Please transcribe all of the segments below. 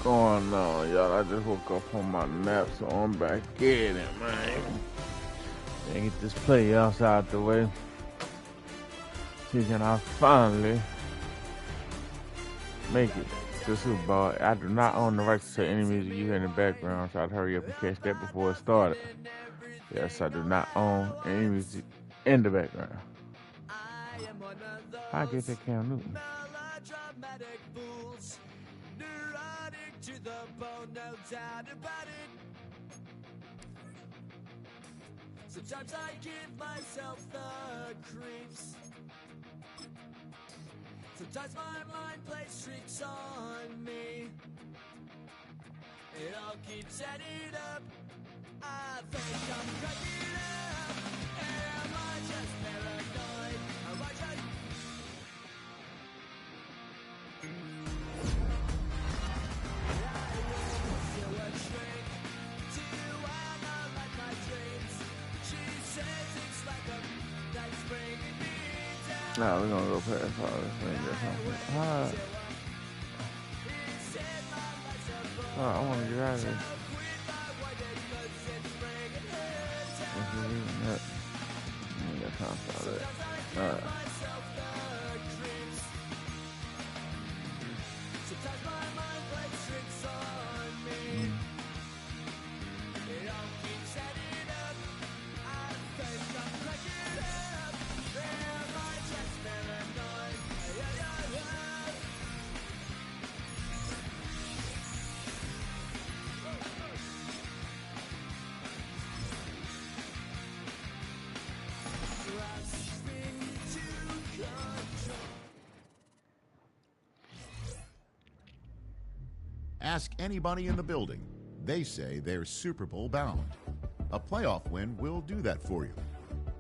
going on, y'all? I just woke up from my nap, so I'm back in it, man. And get this playoffs out the way. See, can I finally make it to Super Bowl? I do not own the right to say any music you hear in the background, so I'd hurry up and catch that before it started. Yes, I do not own any music in the background. I get that Cam Newton. To the bone, no doubt about it. Sometimes I give myself the creeps. Sometimes my mind plays tricks on me. It all keeps adding up. I think I'm cracking up. Am I just paranoid? Am I just... Nah, we're gonna go past all this thing. I wanna get out of this. I ain't got time for all that. Alright. Ask anybody in the building. They say they're Super Bowl bound. A playoff win will do that for you.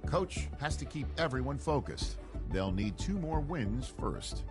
Coach has to keep everyone focused. They'll need 2 more wins first.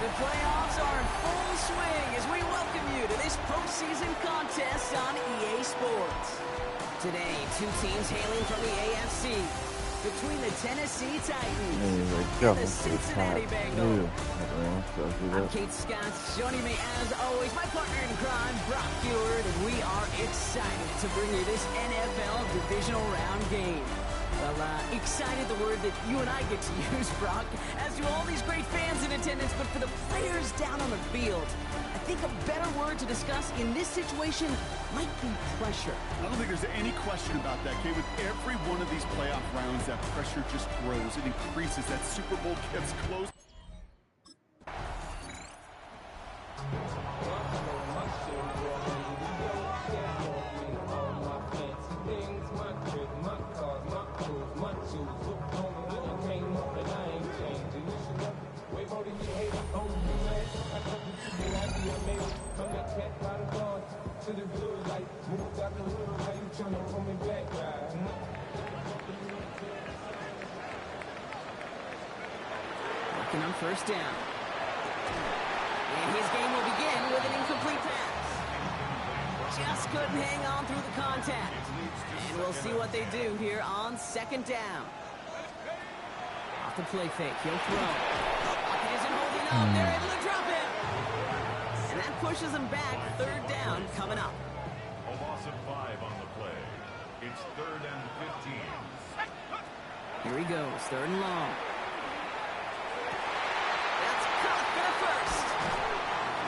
The playoffs are in full swing as we welcome you to this postseason contest on EA Sports. Today, 2 teams hailing from the AFC. Between the Tennessee Titans and the Cincinnati Bengals. I'm Kate Scott. Joining me as always, my partner in crime, Brock Eward, and we are excited to bring you this NFL Divisional Round game. Well, excited, the word that you and I get to use, Brock, as do all these great fans in attendance, but for the players down on the field, I think a better word to discuss in this situation might be pressure. I don't think there's any question about that, Kate. With every one of these playoff rounds, that pressure just grows. It increases. That Super Bowl gets close. Wait for the hate on me, man. I cut the shit out of your name. Working on first down. And his game will begin with an incomplete pass. Just couldn't hang on through the contact. And we'll see what they do here on second down. Off the play fake, he'll throw. Pocket isn't holding up, they're able to drop it. And that pushes him back, third down coming up. A loss of 5 on the play. It's 3rd and 15. Here he goes, 3rd and long. That's caught for the first.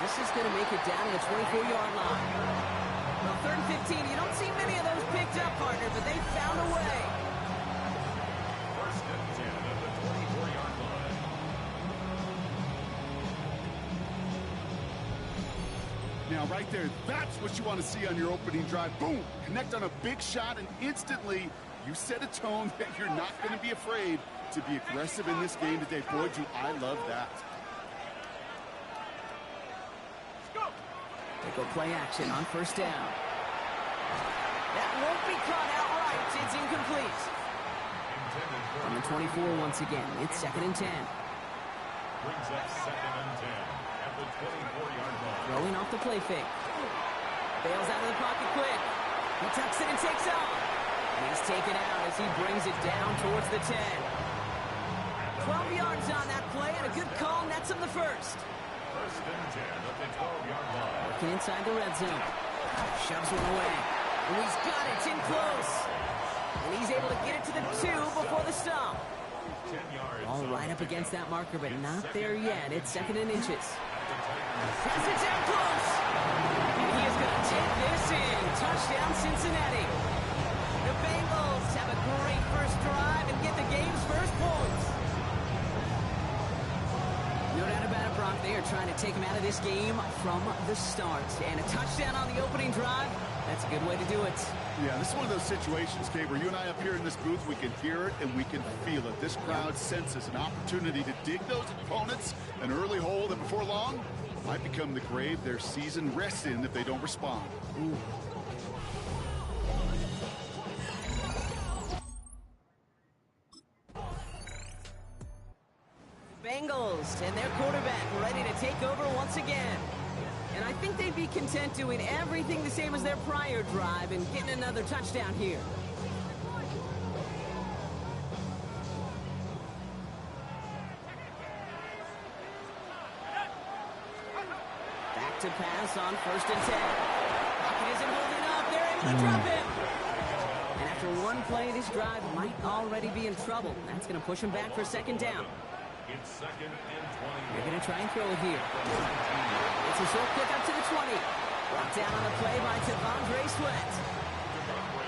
This is going to make it down to the 24-yard line. Well, 3rd and 15, you don't see many of those picked up, partner, but they found a way. 1st and 10 at the 24-yard line. Now, right there, that's what you want to see on your opening drive. Boom! Connect on a big shot, and instantly you set a tone that you're not going to be afraid to be aggressive in this game today. Boy, do I love that. They go play action on first down. That won't be caught outright. It's incomplete. On the 24 once again. It's 2nd and 10. Brings up 2nd and 10 at the 24-yard line. Throwing off the play fake. Bails out of the pocket quick. He tucks it and takes off. And he's taken out as he brings it down towards the 10. 12 yards on that play and a good call nets him the first. 1st and 10 at the 12-yard line. Working inside the red zone. Shoves one away. And he's got it. It's in close. And he's able to get it to the 2 before the stop. 10 yards. All right up against that marker, but not there yet. It's 2nd and inches. Press it down close. And he is going to take this in. Touchdown, Cincinnati. The Bengals have a great first drive and get the game's first points. No doubt about it, Brock. They are trying to take him out of this game from the start. And a touchdown on the opening drive, that's a good way to do it. Yeah, this is one of those situations, Kate, where you and I up here in this booth, we can hear it and we can feel it. This crowd senses an opportunity to dig those opponents an early hole that before long might become the grave their season rests in if they don't respond. Ooh. Bengals and their quarterback ready to take over once again. And I think they'd be content doing everything the same as their prior drive and getting another touchdown here. Back to pass on 1st and 10. Pocket isn't holding up. They're able to drop him. And after one play, this drive might already be in trouble. That's going to push him back for 2nd down. It's 2nd and 20. They're going to try and throw it here. It's a short kick up to the 20. Brought down on the play by Devondre Sweat.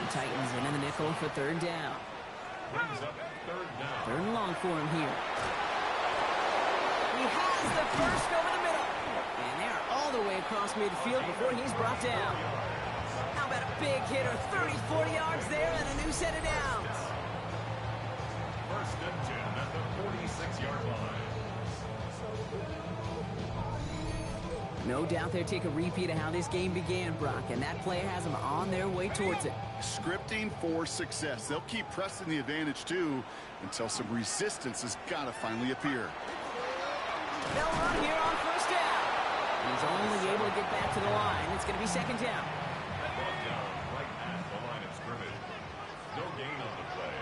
The Titans in the nickel for 3rd down. Brings up 3rd down. 3rd and long for him here. He has the first over the middle. And they're all the way across midfield before he's brought down. How about a big hitter? 30, 40 yards there and a new set of downs. 1st and 10 at the 46-yard line. No doubt they'll take a repeat of how this game began, Brock, and that play has them on their way towards it. Scripting for success. They'll keep pressing the advantage, too, until some resistance has got to finally appear. They'll run here on 1st down. He's only able to get back to the line. It's going to be 2nd down. Brought down right at the line of scrimmage. No gain on the play.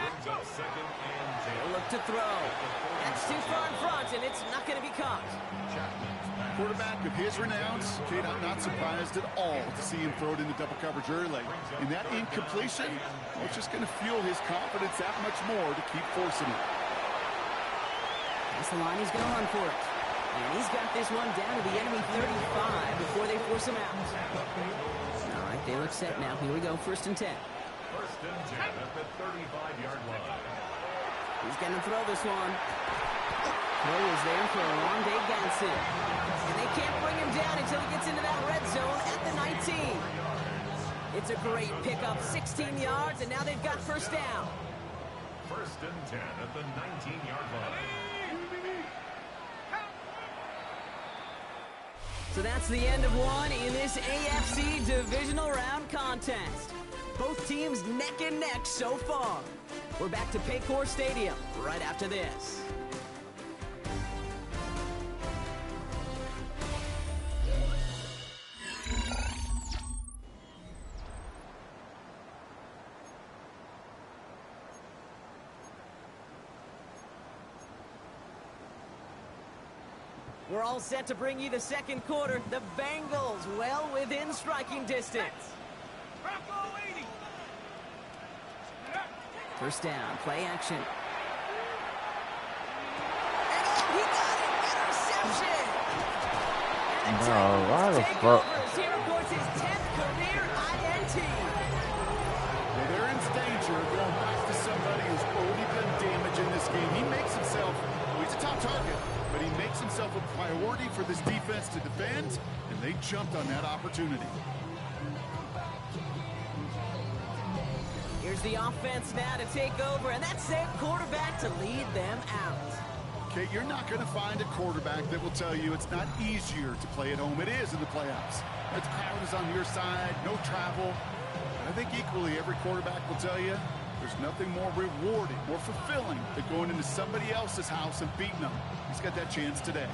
Brings up 2nd and 10. They'll look to throw. That's too far in front, and it's not going to be caught. Quarterback of his renown, Kate, I'm not surprised at all to see him throw it into double coverage early. And that incompletion, well, it's just going to fuel his confidence that much more to keep forcing it. That's the line he's going to run for it. And he's got this one down to the enemy 35 before they force him out. All right, they look set now. Here we go, 1st and 10. 1st and 10 at the 35-yard line. He's going to throw this one. Throw is there for a long day Ganson. And they can't bring him down until he gets into that red zone at the 19. It's a great pickup, 16 yards, and now they've got 1st down. 1st and 10 at the 19-yard line. So that's the end of one in this AFC Divisional Round contest. Both teams neck and neck so far. We're back to Paycor Stadium right after this. we're all set to bring you the second quarter. The Bengals well within striking distance. First down, play action. And he got it! Interception! And the why the fuck? He records his 10th career INT. Well, they're in danger of going back to somebody who's already done damage in this game. He makes himself, well, he's a top target, but he makes himself a priority for this defense to defend, and they jumped on that opportunity. Here's the offense now to take over, and that's their quarterback to lead them out. Okay, you're not going to find a quarterback that will tell you it's not easier to play at home. It is in the playoffs. The crowd is on your side, no travel. I think equally every quarterback will tell you there's nothing more rewarding, more fulfilling than going into somebody else's house and beating them. He's got that chance today.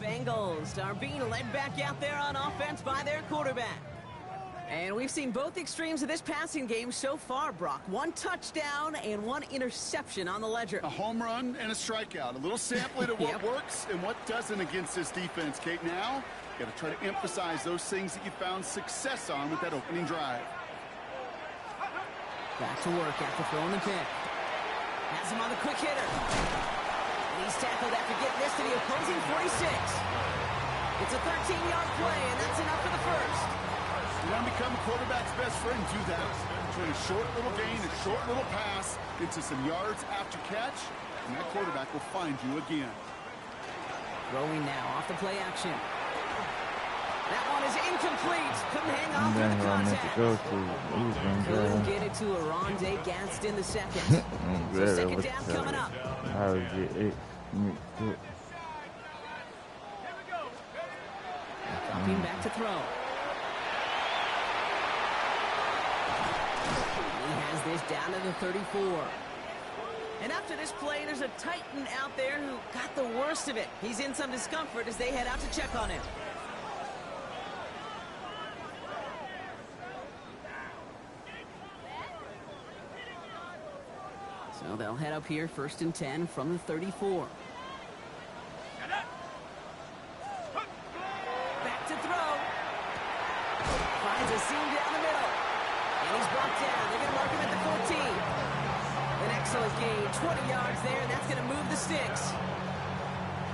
Bengals are being led back out there on offense by their quarterback. And we've seen both extremes of this passing game so far, Brock. One touchdown and one interception on the ledger. A home run and a strikeout. A little sampling of what works and what doesn't against this defense, Kate. Now, you got to try to emphasize those things that you found success on with that opening drive. Back to work after throwing the pick. Has him on the quick hitter. And he's tackled after getting this to the opposing 46. It's a 13-yard play, and that's enough for the first. You want to become a quarterback's best friend, do that. Turn a short little gain, a short little pass into some yards after catch, and that quarterback will find you again. Throwing now off the play action. That one is incomplete. Couldn't hang on through the contact. Couldn't get it to a Rondé Gaston the second. So second down coming up. Dropping back to throw. He has this down to the 34. And after this play, there's a Titan out there who got the worst of it. He's in some discomfort as they head out to check on him. So they'll head up here, 1st and 10 from the 34. Back to throw. Finds a seam down the middle. And he's brought down. They're going to mark him at the 14. An excellent gain, 20 yards there, and that's going to move the sticks.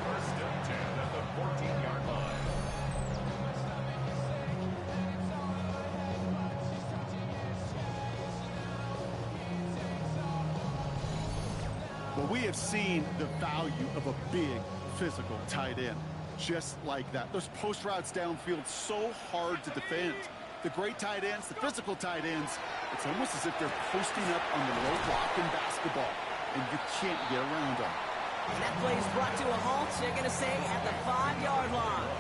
1st and 10 at the 14-yard line. Well, we have seen the value of a big physical tight end. Just like that. Those post routes downfield, so hard to defend. The great tight ends, the physical tight ends, it's almost as if they're posting up on the low block in basketball, and you can't get around them. And that play is brought to a halt, they're going to say, at the 5-yard line.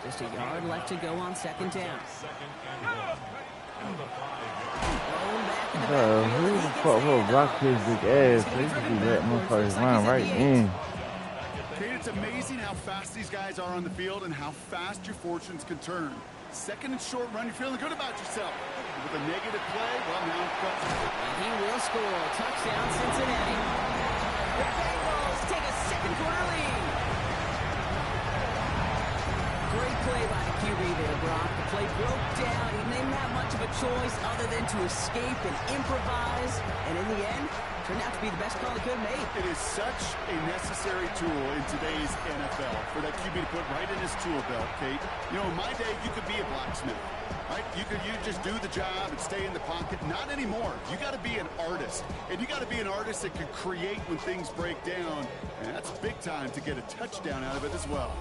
Just a yard left to go on 2nd down. 2nd and 1. And the 5-yard Bro, who the fuck will block his big ass? They should be letting motherfuckers run right in. Kate, it's amazing how fast these guys are on the field and how fast your fortunes can turn. 2nd and short run, you're feeling good about yourself. With a negative play, well, now and he will score. Touchdown, Cincinnati. The Bengals take a second quarter lead. Great play by the QB there, Brock. The play broke down. He didn't have much of a choice other than to escape and improvise. And in the end, turned out to be the best call he could have made. It is such a necessary tool in today's NFL for that QB to put right in his tool belt, Kate. You know, in my day, you could be a blacksmith, right? You just do the job and stay in the pocket. Not anymore. You got to be an artist. And you got to be an artist that can create when things break down. And that's big time to get a touchdown out of it as well.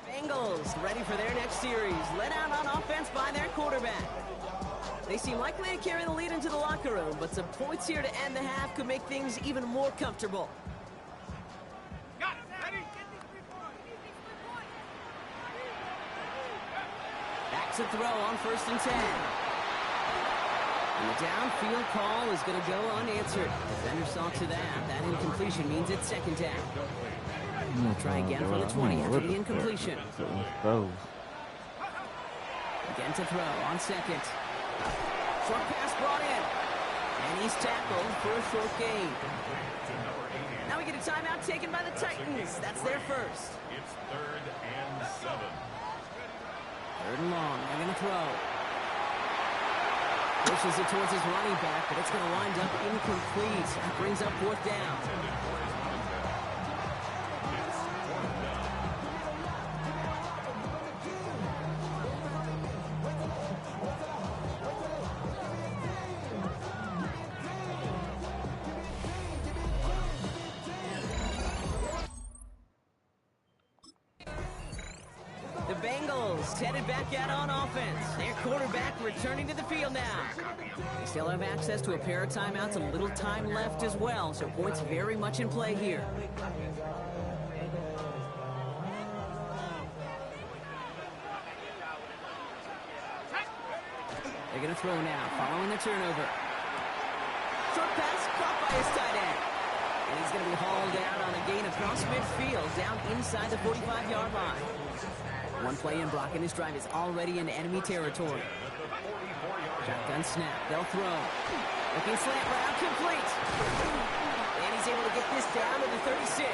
Bengals ready for their next series. Led out on offense by their quarterback. They seem likely to carry the lead into the locker room, but some points here to end the half could make things even more comfortable. Back to throw on 1st and 10. And the downfield call is going to go unanswered. Defender saw to that. That incompletion means it's 2nd down. We'll try again from the 20 after the incompletion. Again to throw on second. Short pass brought in. And he's tackled for a short gain. Now we get a timeout taken by the Titans. That's their first. It's 3rd and 7. 3rd and long. They're going to throw. Pushes it towards his running back, but it's going to wind up incomplete. That brings up 4th down. The Bengals headed back out on offense. Their quarterback returning to the field now. They still have access to a pair of timeouts, a little time left as well, so points very much in play here. They're going to throw now, following the turnover. Short pass caught by his tight end. And he's going to be hauled out on a gain across midfield, down inside the 45-yard line. One play in blocking his drive is already into enemy territory. Shotgun snap. They'll throw. Looking slant route complete. And he's able to get this down to the 36.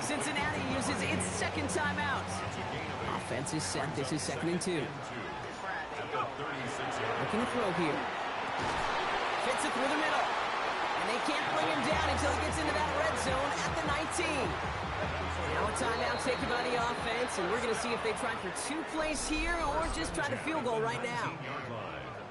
Cincinnati uses its second timeout. Offense is set. This is 2nd and 2. Looking to throw here. Fits it through the middle. And they can't bring him down until he gets into that red zone at the 19. Now a timeout taken by the offense, and we're going to see if they try for 2 plays here or just try to field goal right now.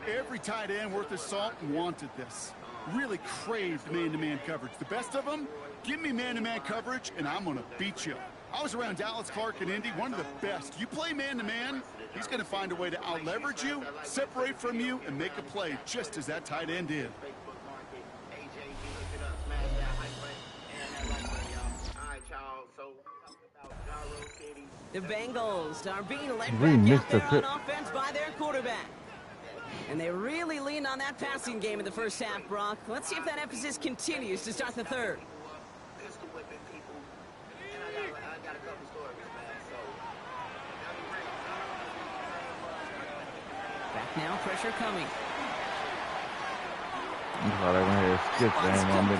Every tight end worth his salt wanted this. Really craved man-to-man coverage. The best of them, give me man-to-man coverage, and I'm going to beat you. I was around Dallas Clark and Indy, one of the best. You play man-to-man, he's going to find a way to out-leverage you, separate from you, and make a play just as that tight end did. The Bengals are being led back out there on offense by their quarterback. And they really leaned on that passing game in the first half, Brock. Let's see if that emphasis continues to start the 3rd. Back now, pressure coming. I thought I went ahead and skip that. I wanted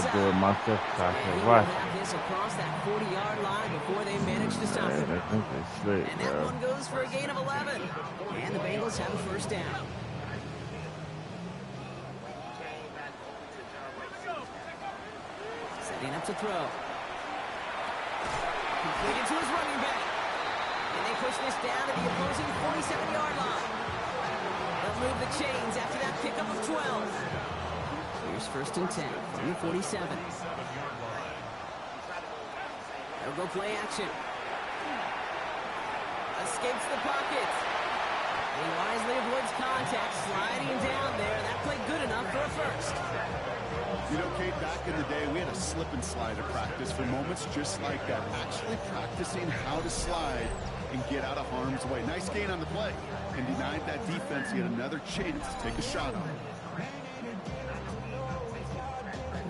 to do it myself so I could watch it. This across that 40-yard line before they manage to stop it. I think they slick, and that one goes for a gain of 11. And the Bengals have a 1st down. Setting up to throw. Completed to his running back. And they push this down to the opposing 47-yard line. They'll move the chains after that pickup of 12. Here's 1st and 10 from the 47. They'll go play action. Escapes the pocket. He wisely avoids contact, sliding down there. That played good enough for a 1st. You know, Kate, back in the day, we had a slip and slide at practice for moments just like that. Actually practicing how to slide and get out of harm's way. Nice gain on the play. And denied that defense yet another chance to take a shot on it.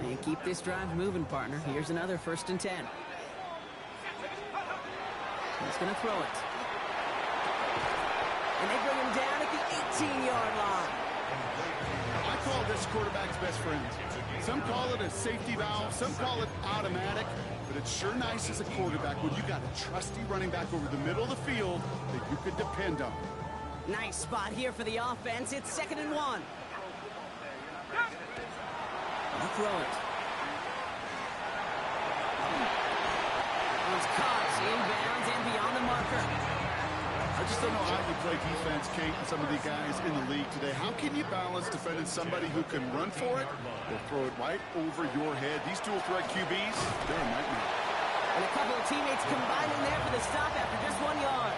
And keep this drive moving, partner. Here's another 1st and 10. He's going to throw it. And they bring him down at the 18-yard line. I call this quarterback's best friend. Some call it a safety valve, some call it automatic, but it's sure nice as a quarterback when you got a trusty running back over the middle of the field that you could depend on. Nice spot here for the offense. It's 2nd and 1. I'll throw it. It's caught inbounds and beyond the marker. I just don't know how you play defense, Kate, and some of the guys in the league today. How can you balance defending somebody who can run for it or throw it right over your head? These dual threat QBs, they're a nightmare. And a couple of teammates combining there for the stop after just 1 yard.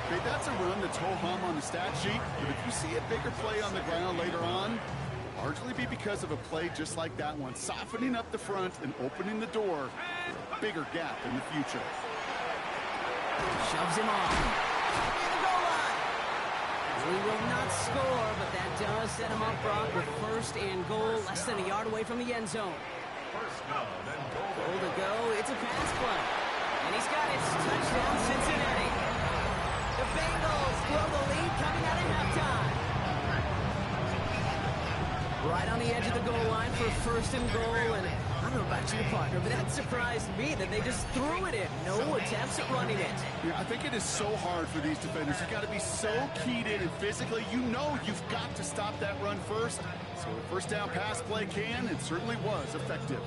Okay, that's a run that's ho-hum on the stat sheet, but if you see a bigger play on the ground later on, largely be because of a play just like that one, softening up the front and opening the door for a bigger gap in the future. Shoves him off. And the goal line. He will not score, but that does set him up, Brock, with 1st and goal, less than a yard away from the end zone. Goal to go. It's a pass play. And he's got it. Touchdown, Cincinnati. The Bengals throw the lead coming out of halftime. Right on the edge of the goal line for first and goal, and I don't know about you, partner, but that surprised me that they just threw it in. No attempts at running it. Yeah, I think it is so hard for these defenders. You've got to be so keyed in, and physically, you know you've got to stop that run first. So the first down pass play it certainly was effective.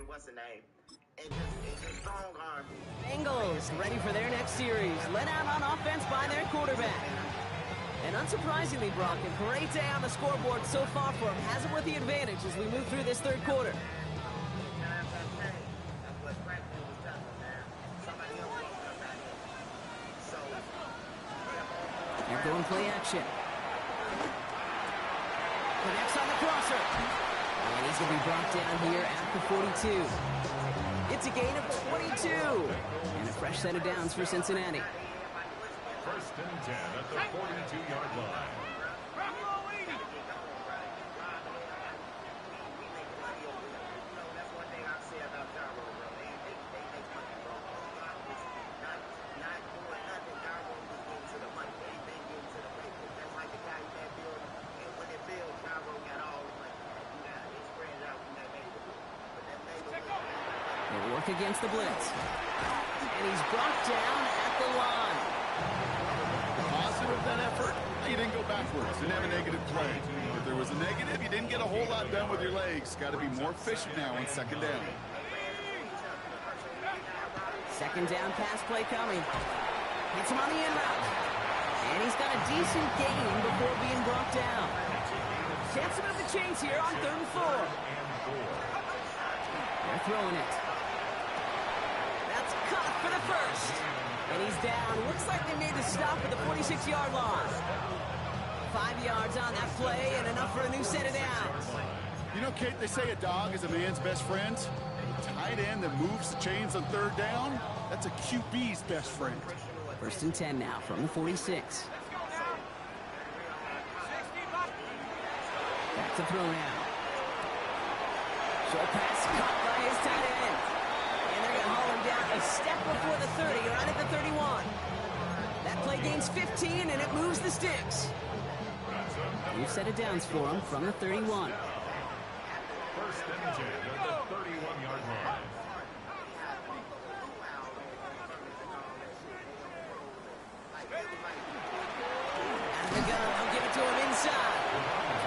What's the name? It's a strong arm. Bengals ready for their next series. Led out on offense by their quarterback. And unsurprisingly, Brock, a great day on the scoreboard so far for him. Has him with the advantage as we move through this third quarter. They're going play action. Connects on the crosser. And he's going to be brought down here at the 42. It's a gain of 22. And a fresh set of downs for Cincinnati. First and 10 at the 42-yard line. They'll work against the blitz. And he's brought down at the line. Positive of that effort, you didn't go backwards. Didn't have a negative play. If there was a negative, you didn't get a whole lot done with your legs. Got to be more efficient now on second down. Second down pass play coming. Hits him on the in route. And he's got a decent gain before being brought down. Chance to move the chains here on 3rd and 4. They're throwing it. That's caught for the first. And he's down. Looks like they made the stop at the 46-yard line. 5 yards on that play and enough for a new set of downs. You know, Kate, they say a dog is a man's best friend. A tight end that moves the chains on 3rd down, that's a QB's best friend. 1st and 10 now from the 46. Back to throw now. Short pass caught by his tight end. And they're going to haul him down a step before the 30, right at the 31. That play gains 15, and it moves the sticks. New set of downs for him from the 31. First and 10 at the 31-yard line. Out of the gun, they'll give it to him inside.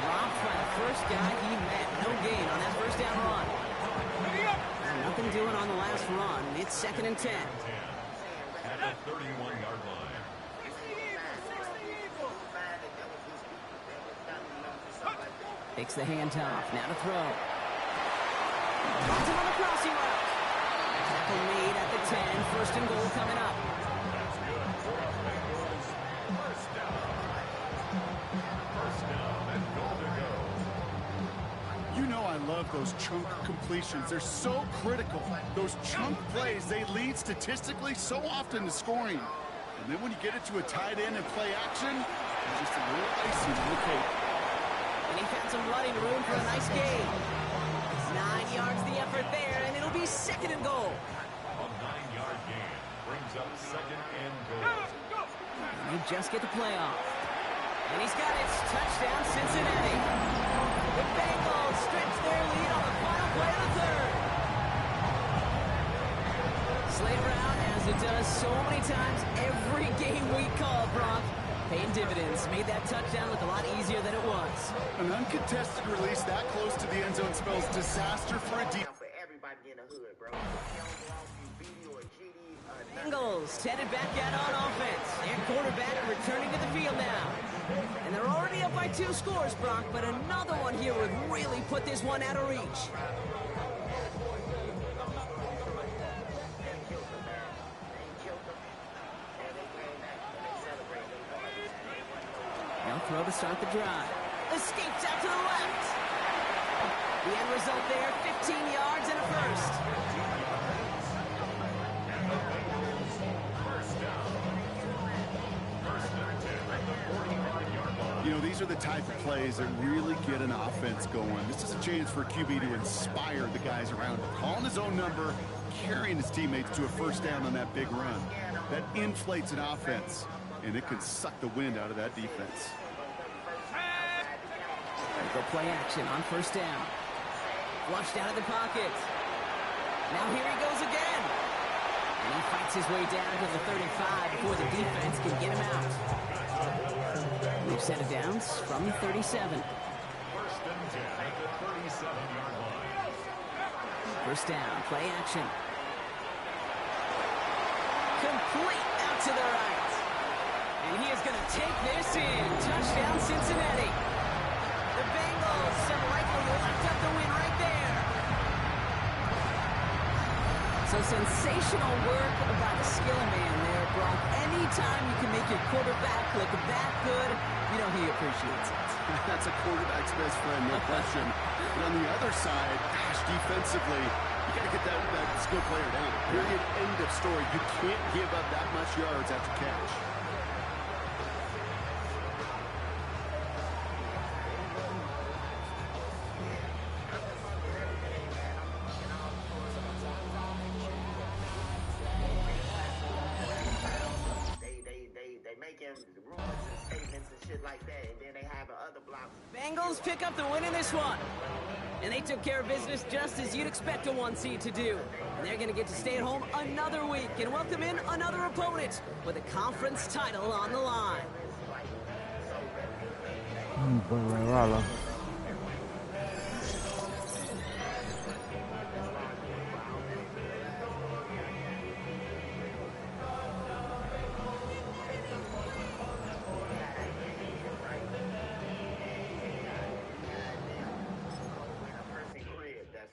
Dropped by the first guy he met. No gain on that first down run. And nothing doing on the last run. It's 2nd and 10. At the 31-yard line. Takes the handoff. Now to throw. Drops him on the crossing route. Tackle made at the 10. 1st and goal coming up. That's good for the Bengals. First down. First down and goal to go. You know I love those chunk completions. They're so critical. Those chunk plays, they lead statistically so often to scoring. And then when you get it to a tight end and play action, it's just a little icing on the cake. And he found some running room for a nice gain. 9 yards the effort there, and it'll be 2nd and goal. A 9-yard gain brings up 2nd and goal. And they just get the play off. And he's got it. Touchdown, Cincinnati. The Bengals stretch their lead on the final play of the 3rd. Slate around as it does so many times every game we call, Brock. Paying dividends. Made that touchdown look a lot easier than it was. An uncontested release that close to the end zone spells disaster for a defense. For everybody in the hood, bro. Bengals headed back out on offense. Their quarterback returning to the field now. And they're already up by 2 scores, Brock, but another one here would really put this one out of reach. They'll throw to start the drive. Escapes out to the left. The end result there, 15 yards and a first. First down. First and 10 at the 45-yard line. You know, these are the type of plays that really get an offense going. This is a chance for a QB to inspire the guys around him. Calling his own number, carrying his teammates to a first down on that big run. That inflates an offense, and it can suck the wind out of that defense. Go play action on first down. Flushed out of the pocket. Now here he goes again. And he fights his way down to the 35 before the defense can get him out. New set of downs from the 37. First and 10 at the 37-yard line. First down, play action. Complete out to the right. And he is going to take this in. Touchdown, Cincinnati. The Bengals have likely locked up the win right there. So sensational work by the skiller man there, Brock. Anytime you can make your quarterback look that good, you know he appreciates it. That's a quarterback's best friend, no question. But on the other side, gosh, defensively, you got to get that skill player down. Period, end of story. You can't give up that much yards after catch. Bengals pick up the win in this one. And they took care of business just as you'd expect a 1 seed to do. And they're going to get to stay at home another week and welcome in another opponent with a conference title on the line.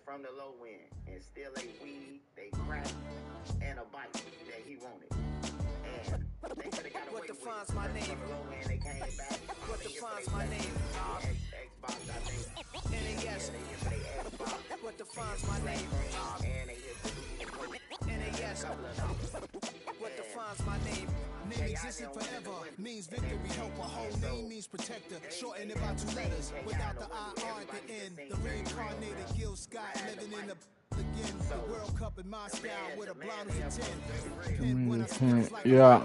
From the low end and still a weed, they crack, and a bite that he wanted. And they could have got away What with defines it. my From name? the low end, they came back. What defines my name? Xbox, I think. NAS. They hit for their Xbox. What defines my name? And they hit for NAS. What defines my name? Name existed forever, means victory, help, a whole name means protector. Shorten it by 2 letters, without the IR at the end. The reincarnated Gil Scott, living in the again. The World Cup in Moscow with a blind as a 10. Pin when I speak like Yeah.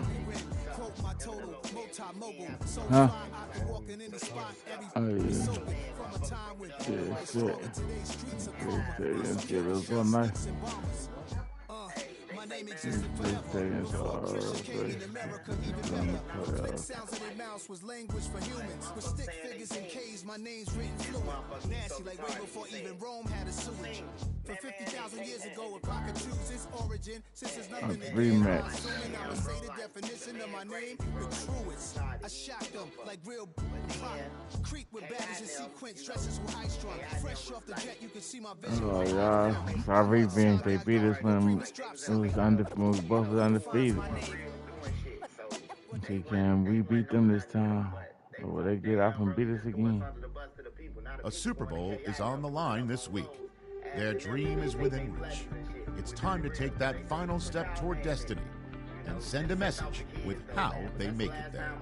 Quote my total, multi-mogul. So fly, I can walk in any spot, every soaking from a time when today's streets are my name existed forever. Before came in America, even better. Click sounds in their mouths was language for humans. With stick figures and K's, my name's written fluent. Nasty like way before even Rome had a sewage. For 50,000 years ago, if I could choose its origin, since there's nothing to gain, I'm assuming I would say the definition of my name, the truest. I shocked them like real pop. Creep with badges and sequence, dresses with high strung. Fresh off the jet, you can see my vision. Oh, y'all. Sorry, being they beat us when it was when we both was undefeated. See, can we beat them this time? Or will they get off and beat us again? A Super Bowl is on the line this week. Their dream is within reach. It's time to take that final step toward destiny and send a message with how they make it there.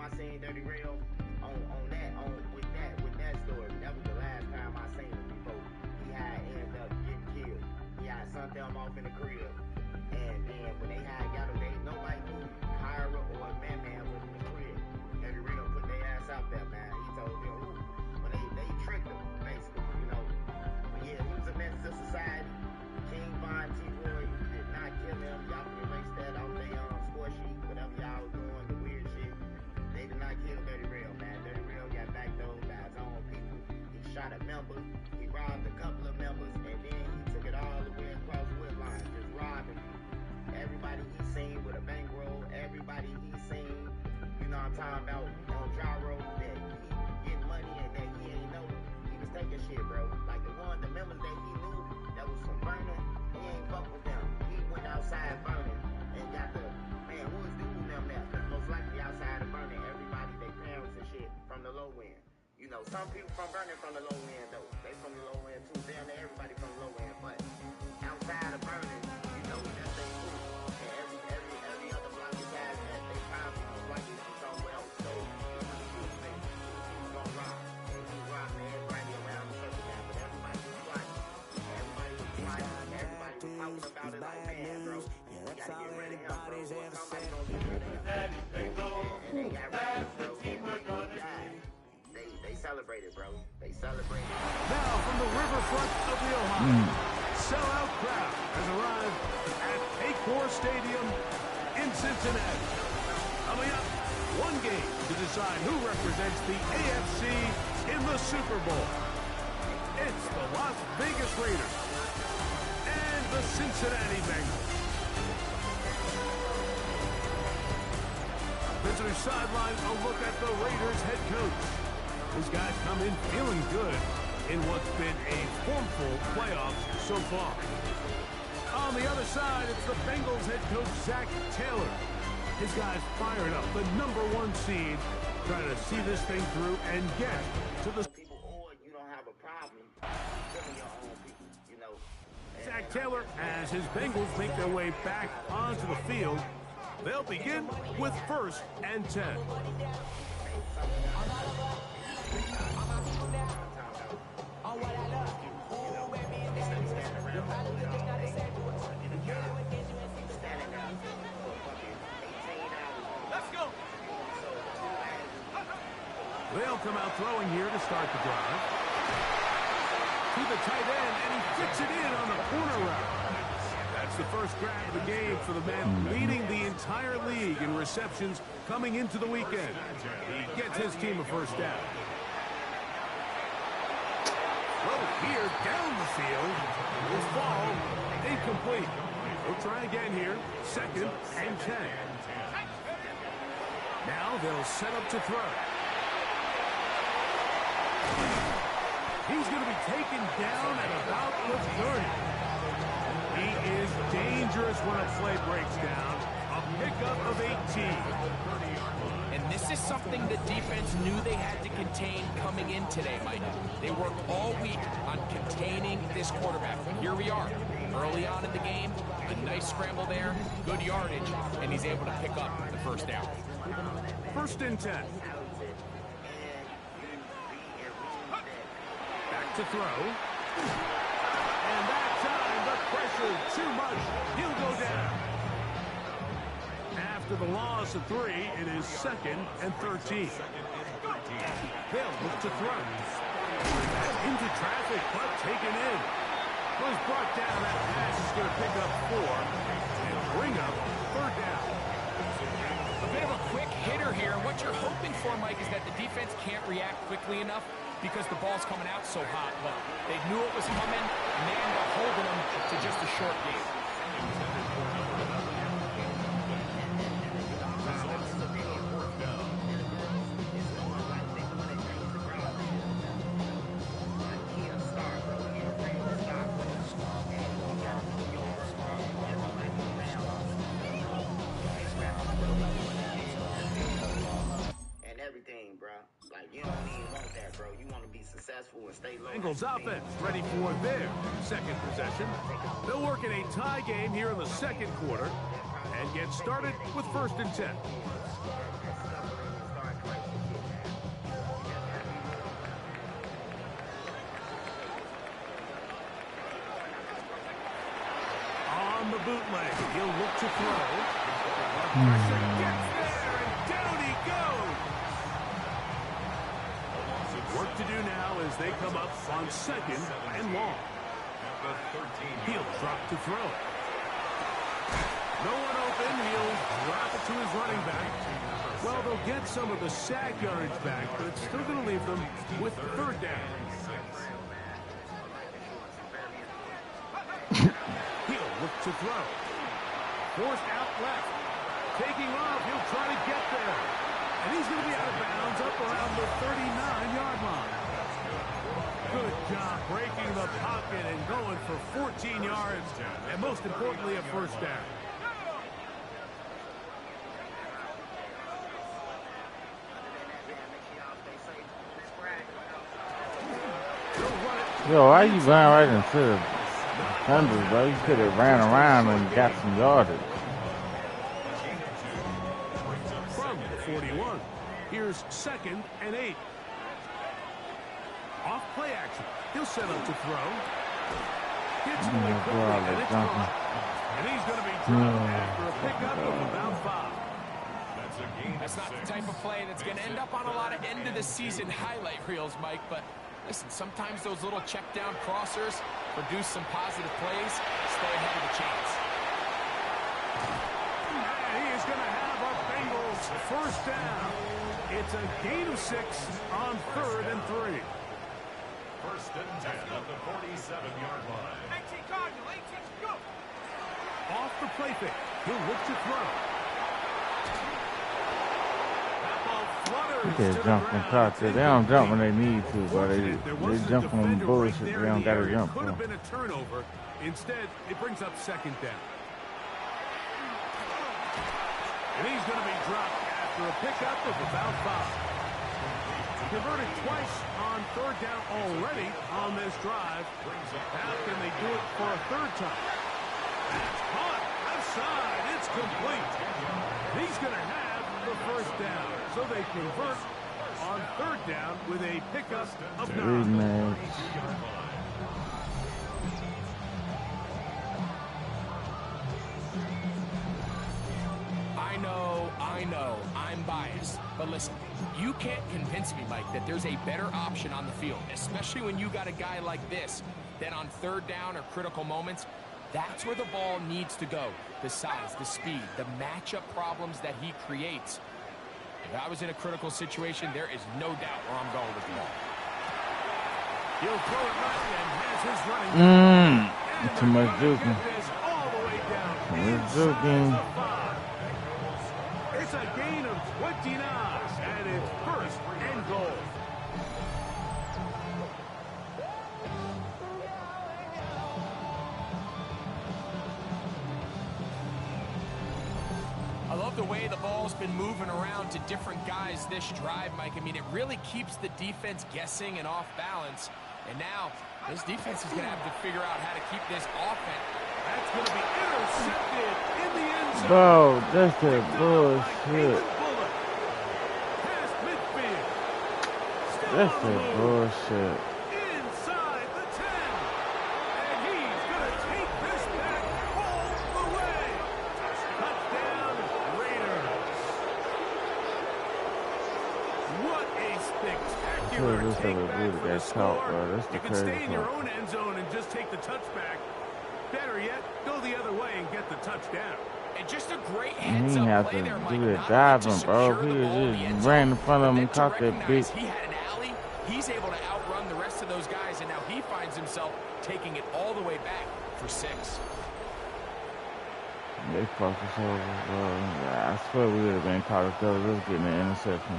Them off in the crib, and then when they had got them, nobody knew Kyra or Man was in the crib. Every Rio put their ass out there, man. He told them, when they tricked him, basically, you know. But yeah, he was a menace to society. King Von T-Roy did not kill him. Y'all can erase that off their score sheet, whatever y'all was doing, the weird shit. They did not kill Dirty Rio, man. Dirty Rio got backdoored by his own people. He shot a member, he robbed a couple of members, and then he took it all the way across wood line, just robbing everybody he seen with a bankroll, everybody he seen, you know what I'm talking about, on gyro, that he getting money and that he ain't know. He was taking shit, bro. Like the members that he knew that was from Vernon, he ain't fuck with them. He went outside Vernon and got the, man, who is doing them now? Because most likely outside of Vernon, everybody, their parents and shit from the low end. You know, some people from Vernon from the low end, though. They from the low end, too. Down there, everybody from the low end. But outside of Vernon, you know, that's they cool. And every other block is has that they found from like it's somewhere else. So, it's really cool, man. Now from the riverfront of the Ohio, sellout crowd has arrived at Paycor Stadium in Cincinnati. Coming up, one game to decide who represents the AFC in the Super Bowl. It's the Las Vegas Raiders and the Cincinnati Bengals. Visitor sideline, a look at the Raiders head coach. These guys come in feeling good in what's been a formful playoffs so far. On the other side, it's the Bengals head coach, Zach Taylor. His guys fired up, the #1 seed, trying to see this thing through and get to the... You don't have a problem killing your own people, you know. Zach Taylor, as his Bengals make their way back onto the field, they'll begin with 1st and 10. They'll come out throwing here to start the drive. To the tight end, and he fits it in on the corner route. That's the first grab of the game for the man leading the entire league in receptions coming into the weekend. He gets his team a first down. Throw here down the field. Will fall incomplete. We'll try again here. 2nd and 10. Now they'll set up to throw. He's going to be taken down at about the 30. He is dangerous when a play breaks down. A pickup of 18. And this is something the defense knew they had to contain coming in today, Mike. They worked all week on containing this quarterback. But here we are, early on in the game. A nice scramble there, good yardage, and he's able to pick up the first down. 1st and 10. To throw. And that time, the pressure too much. He'll go down. After the loss of 3, it is 2nd and 13. They'll look to throw. Into traffic, but taken in. Was brought down. That pass is going to pick up 4 and bring up 3rd down. A bit of a quick hitter here. What you're hoping for, Mike, is that the defense can't react quickly enough because the ball's coming out so hot, but they knew it was coming, and they ended up holding them to just a short game. And everything, bro. Like, you don't even want that, bro. You want to be successful and stay low. Bengals offense ready for their 2nd possession. They'll work in a tie game here in the 2nd quarter and get started with 1st and 10. On the bootleg, he'll look to throw. Pressure gets there, and down he goes. Work to do now as they come up on 2nd and long. He'll drop to throw. No one open. He'll drop it to his running back. Well, they'll get some of the sack yardage back, but it's still going to leave them with 3rd down. He'll look to throw. Forced out left. Taking off. He'll try to get there. And he's going to be out of bounds up around the 39-yard line. Good job breaking the pocket and going for 14 yards, and most importantly, a first down. Yo, why you ran right into the defenders, bro? You could have ran around and got some yardage. From the 41, here's 2nd and 8. Off play action. He'll set up to throw. Gets away quickly, and it's gone. And he's going to be dropped after a pickup of about 5. That's not the type of play that's going to end up on a lot of end-of-the-season highlight reels, Mike, but Listen, sometimes those little check down crossers produce some positive plays, stay ahead of the chains. And he is going to have a Bengals first down. It's a gain of 6 on 3rd and 3. First and 10 at the 47-yard line. 18 Cardinal, 18, go! Off the play fake. He'll look to throw. That ball flutters They to the jump and ground. caught it. They don't jump when they need to, but There was they a jump on defender bullshit. right They there in don't the got to area. jump. Could have been a turnover. Instead, it brings up 2nd down. And he's going to be dropped after a pickup of about 5. Converted twice on 3rd down already on this drive. How can they do it for a 3rd time? That's caught. Outside. It's complete. He's going to have the first down. So they convert on 3rd down with a pickup of 9. I know, I'm biased. But listen, you can't convince me, Mike, that there's a better option on the field, especially when you got a guy like this, that on 3rd down or critical moments, that's where the ball needs to go. The size, the speed, the matchup problems that he creates. If I was in a critical situation, there is no doubt where I'm going with the ball. He'll throw it right and has his running. Too much juking. All the way down. Too much juking. It's a gain of 29, and it's 1st and goal. I love the way the ball's been moving around to different guys this drive, Mike. I mean, it really keeps the defense guessing and off balance. And now, this defense is going to have to figure out how to keep this offense. That's going to be intercepted in the end zone. Bro, that's that bullshit. Past midfield. Still That's on the that move. bullshit. Inside the 10. And he's going to take this back all the way. Touchdown, Raiders. What a spectacular This take is back for the that's caught, score. bro. That's the You can crazy stay in your part. own end zone and just take the touchback. Better yet, go the other way and get the touchdown. And just a great He heads didn't up have play to there, Mike. do Not that only diving, to bro. secure He the ball in the end just zone, ran in front of him but and then caught to that recognize bitch. he had an alley. He's able to outrun the rest of those guys, and now he finds himself taking it all the way back for 6. They fucked us over, bro. Yeah, I swear we would have been caught if they was getting an interception.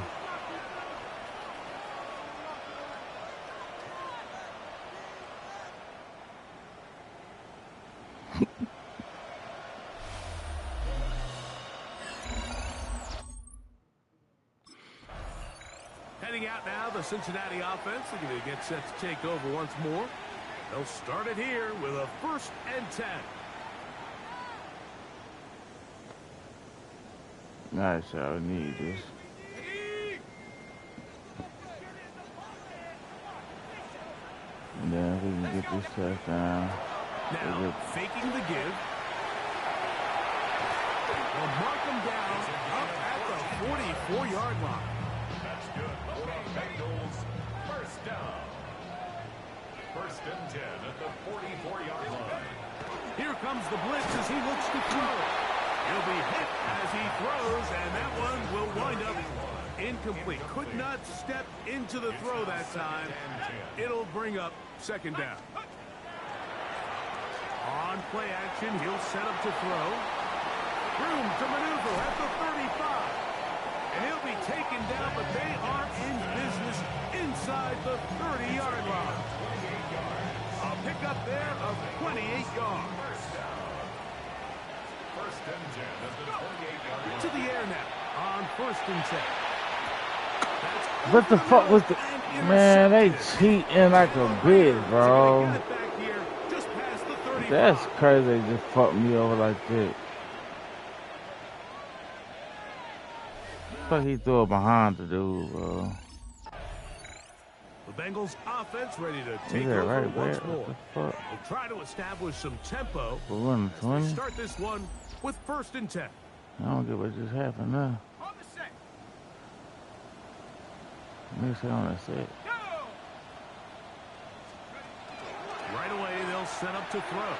Heading out now, the Cincinnati offense. They're going to get set to take over once more. They'll start it here with a 1st and 10. Nice, y'all need this. And then we can get this touchdown. Now, faking the give. They'll mark them down up at the 44-yard line. That's good for the Bengals. First down. 1st and 10 at the 44-yard line. Here comes the blitz as he looks to throw. He'll be hit as he throws, and that one will wind up incomplete. Could not step into the throw that time. It'll bring up 2nd down. On play action, he'll set up to throw. Room to maneuver at the 35. And he'll be taken down, but they are in business inside the 30-yard line. A pickup there of 28 yards. First and 10 at the 28-yard line. To the air now on 1st and 10. What the fuck was the... Man, they cheating like a bitch, bro. That's crazy. They just fucked me over like that. Fuck, he threw it behind the dude, bro. The Bengals offense ready to take Yeah, over right once there. more. What the fuck? They'll try to establish some tempo. We're running 20. Start this one with 1st and 10. I don't get what just happened now. On the set. Let me say on that set. Go! set up to throw.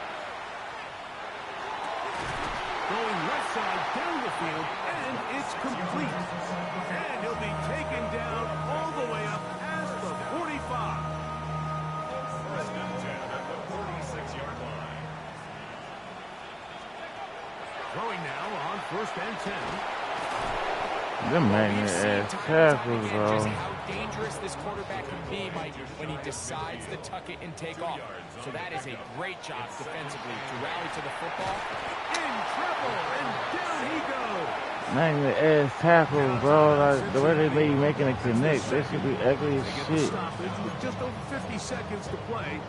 Going left side down the field, and it's complete. And he'll be taken down all the way up past the 45. First and 10 at the 46-yard line. Throwing now on first and 10. Them magnet ass tackles, bro. Just how dangerous this quarterback can be, Mike, when he decides to tuck it and take off. So that is a great job defensively to rally to the football. In trouble, and down he goes. Magnet ass tackles, bro. Like the way they be making it connect, they should be ugly as shit. Stoppage with just over 50 seconds to play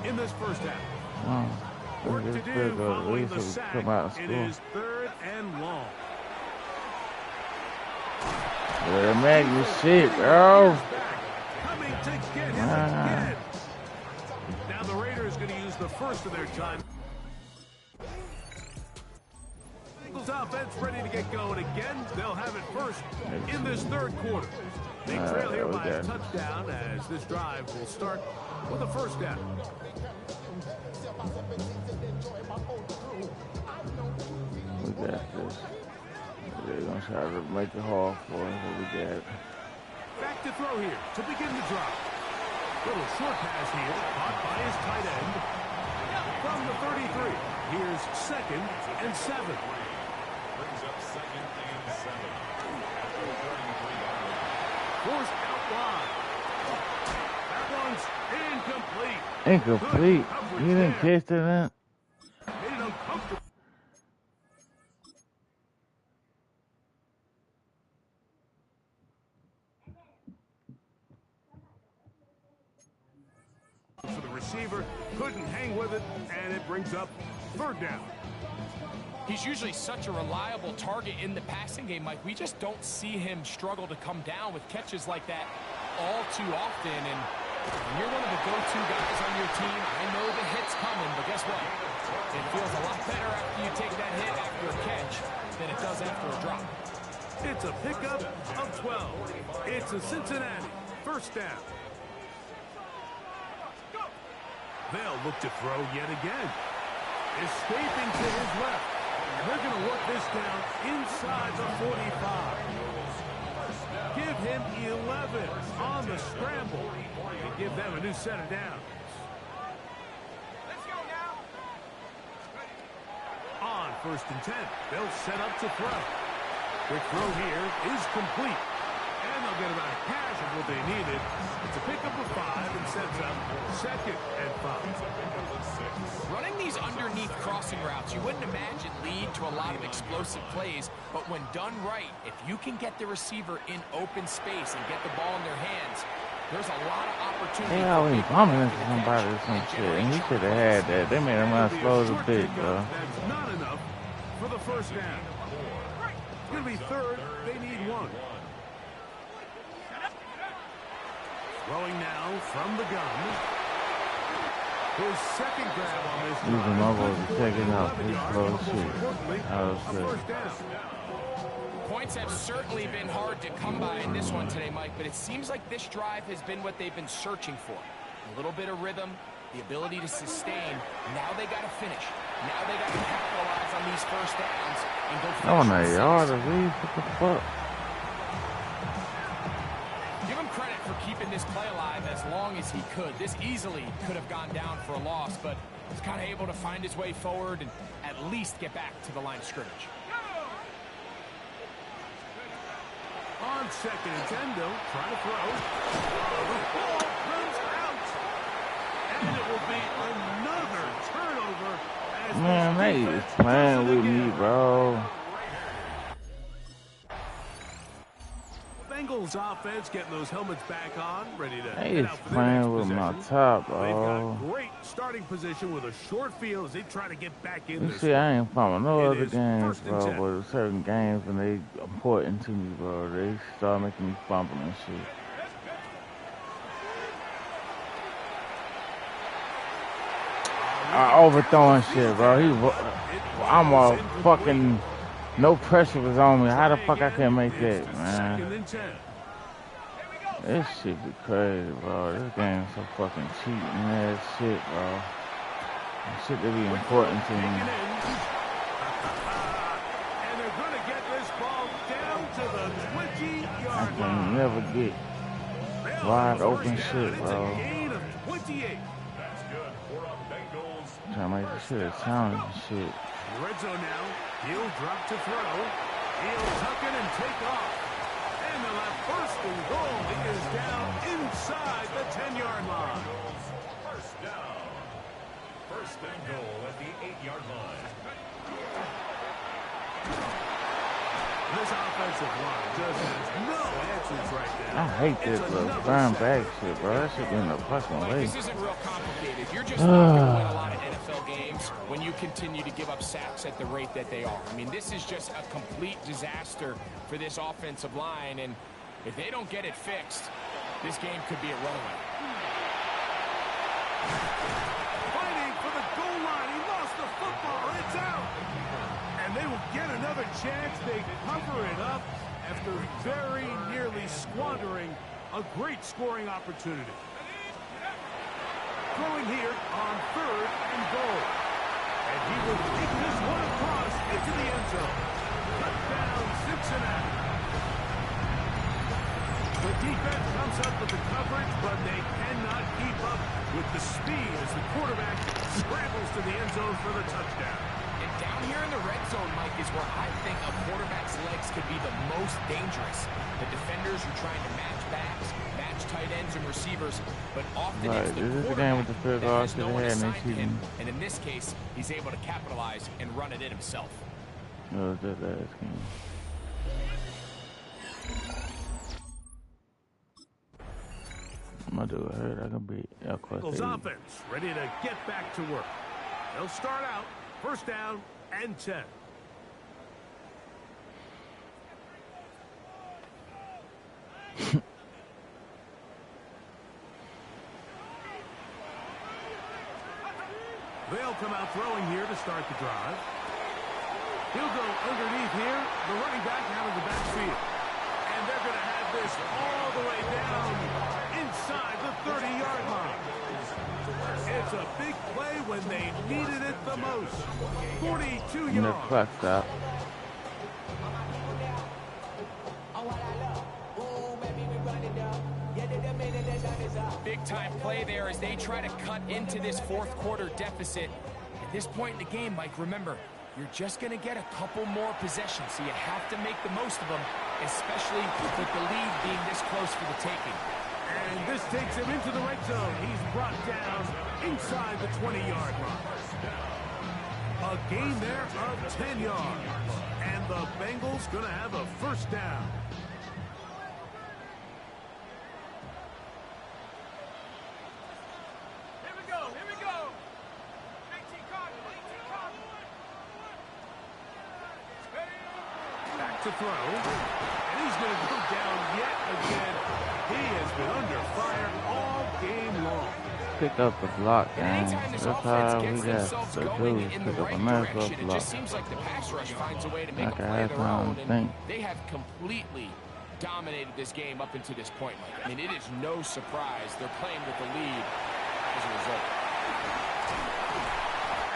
in this first half. Oh, Work to do following the sack. It is third and long. The magnet shit, bro. Coming to get him again. Now the Raiders going to use the first of their time. Bengals offense ready to get going again. They'll have it first in this third quarter. They trail here by a touchdown as this drive will start with a first down. We got this. They're going to try to make it hard for us, but we got it. Back to throw here to begin the drive. Little short pass here, caught by his tight end. From the 33, here's second and 7. Brings up second and 7. At the 33-yard line. Forced out wide. That one's incomplete. Incomplete. You didn't catch that? Made it uncomfortable. For the receiver, couldn't hang with it, and it brings up third down. He's usually such a reliable target in the passing game, Mike. We just don't see him struggle to come down with catches like that all too often. And when you're one of the go-to guys on your team, I know the hit's coming, but guess what? It feels a lot better after you take that hit after a catch than it does after a drop. It's a pickup of 12. It's a Cincinnati first down. They'll look to throw yet again. Escaping to his left. And they're going to work this down inside the 45. Give him 11 on the scramble. And give them a new set of downs. Let's go now. On first and 10, they'll set up to throw. Quick throw here is complete. And they'll get about half of what they needed. It's a pickup of 5 and sets up second and 5. Running these underneath crossing routes, you wouldn't imagine lead to a lot of explosive plays, but when done right, if you can get the receiver in open space and get the ball in their hands, there's a lot of opportunity. They always bumping into somebody or some shit, and he should have had that. They made him run slow as a bitch, bro. That's not enough for the first down. It's going to be third. They need 1. Throwing now from the gun. His second grab on this Using my voice to check it out. He's slow shit. First down. Points have certainly been hard to come by in this one today, Mike, but it seems like this drive has been what they've been searching for. A little bit of rhythm, the ability to sustain. Now they got to finish. Now they got to capitalize on these first downs and go finish. Oh, no, yard of these. What the fuck? Give him credit for keeping this play alive as long as he could. This easily could have gone down for a loss, but he's kind of able to find his way forward and at least get back to the line of scrimmage. On second and 10, they'll try to throw. The ball runs out. And it will be another turnover. As Man, they is playing with me, bro. Bengals offense getting those helmets back on, ready to They head is out for their playing next with my possession. top, They've bro. got great starting position with a short field as they try to get back in You this see, I ain't following no It other is games, first and bro, 10. but certain games when they important to me, bro, they start making me fumble and shit. Overthrowing shit, bro. I'm a fucking, no pressure was on me. How the fuck I can't make that, man? Second and 10. This shit be crazy, bro. This game is so fucking cheating ass shit, bro. Shit that be important to me. And they're going to get this ball down to the 20-yard I line. can never get wide open shit, bro. Gain of 28. That's good for a Bengals. Trying to make this shit a challenge and shit. Red zone now. He'll drop to throw. He'll tuck it and take off. And they'll have first and goal. He is down inside the 10-yard line. First down. First and goal at the 8-yard line. This offensive line just has no answers right now. I hate this little burn back shit, bro. That shit in the fucking way. This isn't real complicated. You're just not going to win a lot of NFL games when you continue to give up sacks at the rate that they are. I mean, this is just a complete disaster for this offensive line, and if they don't get it fixed, this game could be a runaway. Fighting for the goal line. He lost the football. It's out. And they will get another chance. They cover it up after very nearly squandering a great scoring opportunity. Throwing here on third and goal. And he will take this one across into the end zone. Touchdown, Cincinnati. The defense comes up with the coverage, but they cannot keep up with the speed as the quarterback scrambles to the end zone for the touchdown. And down here in the red zone, Mike, is where I think a quarterback's legs could be the most dangerous. The defenders are trying to match backs, match tight ends and receivers, but often it's the quarterback that has no one assigned to him. And in this case, he's able to capitalize and run it in himself. No, it's that last game. I'm gonna do it. I can beat Bengals offense ready to get back to work. They'll start out first down and 10. They'll come out throwing here to start the drive. He'll go underneath here. The running back out of the backfield. And they're going to have this all the way down inside the 30-yard line. It's a big play when they needed it the most. 42 yards. No clock stop. Big time play there as they try to cut into this fourth quarter deficit. At this point in the game, Mike, remember, you're just going to get a couple more possessions, so you have to make the most of them, especially with the lead being this close for the taking. And this takes him into the red zone. He's brought down inside the 20-yard line. A gain there of 10 yards. And the Bengals going to have a first down. Here we go. Back to throw. And he's going to go down yet again. He has been under fire all game long. Pick up the block, man. Anytime this That's offense how we gets got themselves to going do. in the Pick up a right nice direction, it block. just seems like the pass rush finds a way to make Like a I play had of their own, time to and think. they have completely dominated this game up until this point, Mike. I mean, it is no surprise they're playing with the lead as a result.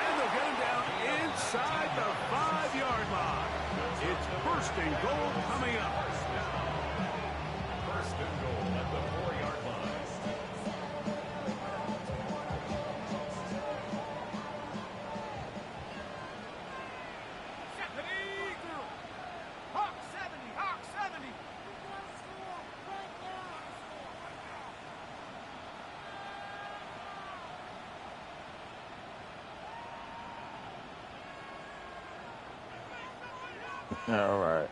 And they'll get him down inside the 5-yard line. It's first and goal coming up. First and goal at the 4-yard line. Hawk 70. All right.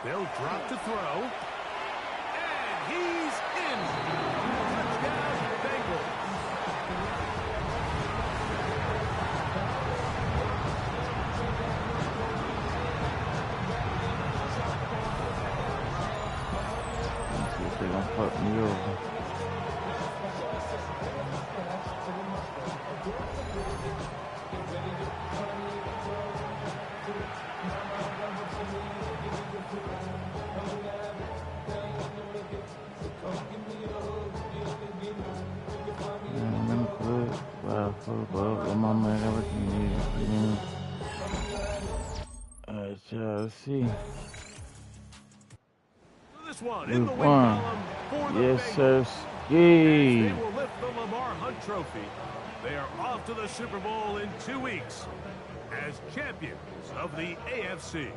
They'll drop to throw. And he's in. Touchdown, Bengals. Let's see if they're gonna fuck me over. Wow. Football, my man, everything is. Let's see. This one in Week the win one. column for the Yes, Bengals. sir. As Ski. they will lift the Lamar Hunt Trophy. They are off to the Super Bowl in 2 weeks as champions of the AFC.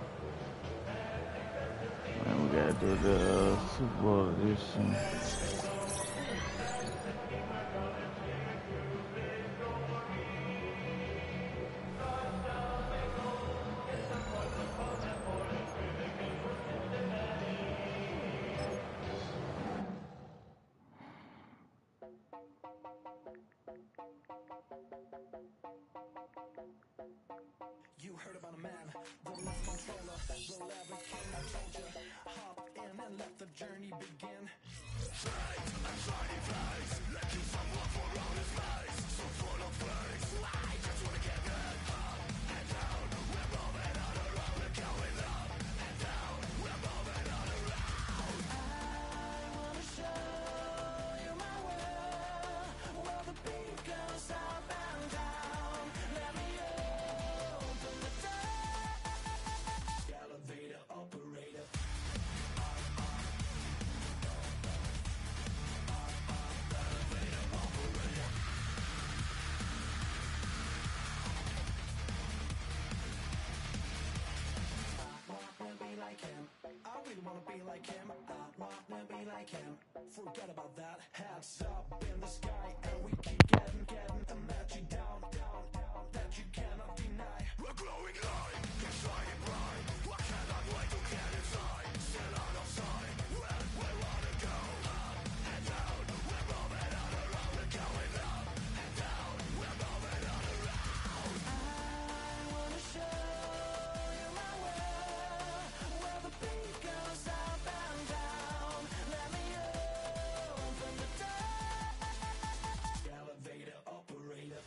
Man, we gotta do the Super Bowl edition. You heard about a man, the love controller, the lever king. I told you, hop in and let the journey begin. I really wanna be like him. I wanna be like him. Forget about that. Hats up in the sky, and we keep getting, and that you down, that you cannot deny. We're glowing light, get shining bright. I cannot wait to get inside. Set out of sight, where we wanna go. Up and down, we're moving on around. We're going up and down, we're moving on around. I wanna show you my world, where the beat goes up and down. Let me open the door. Elevator operator.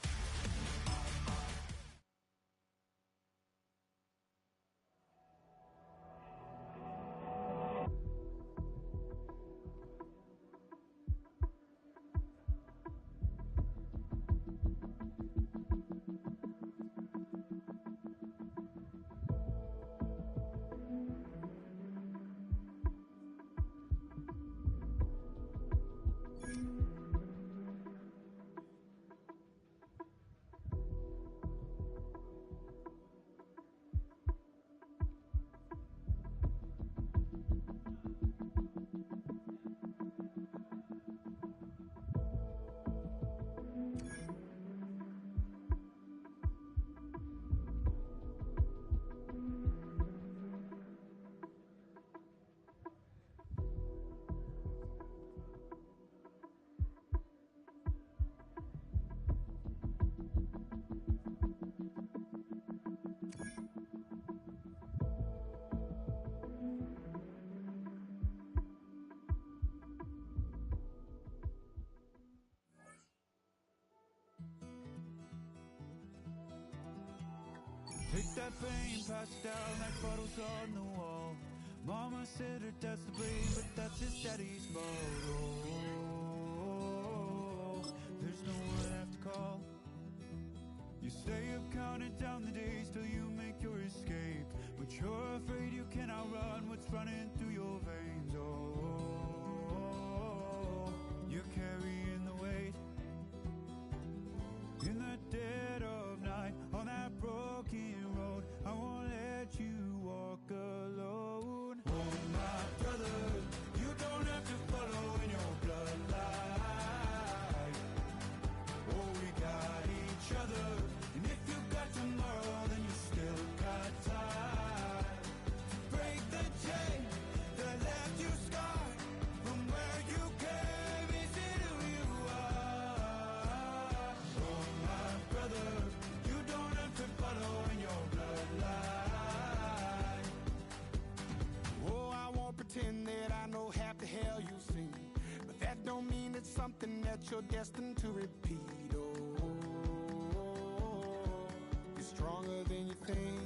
Take that pain, pass it down like photos on the wall. Mama said her dad's to blame, but that's his daddy's fault. Oh, there's no one left to call. You stay up counting down the days till you make your escape, but you're afraid you can outrun what's running through your veins. Oh, you're carrying the weight in the dead of night on that broken road. I won't let you walk alone. Oh my brother, you don't have to follow in your bloodline. Oh, we got each other, and if you got tomorrow, then you still got time. Break the chain that left you scarred from where you came. Is it who you are? Oh my brother, you don't have to follow in your bloodline. Oh, I won't pretend that I know half the hell you've seen, but that don't mean it's something that you're destined to repeat. Oh, you're stronger than you think.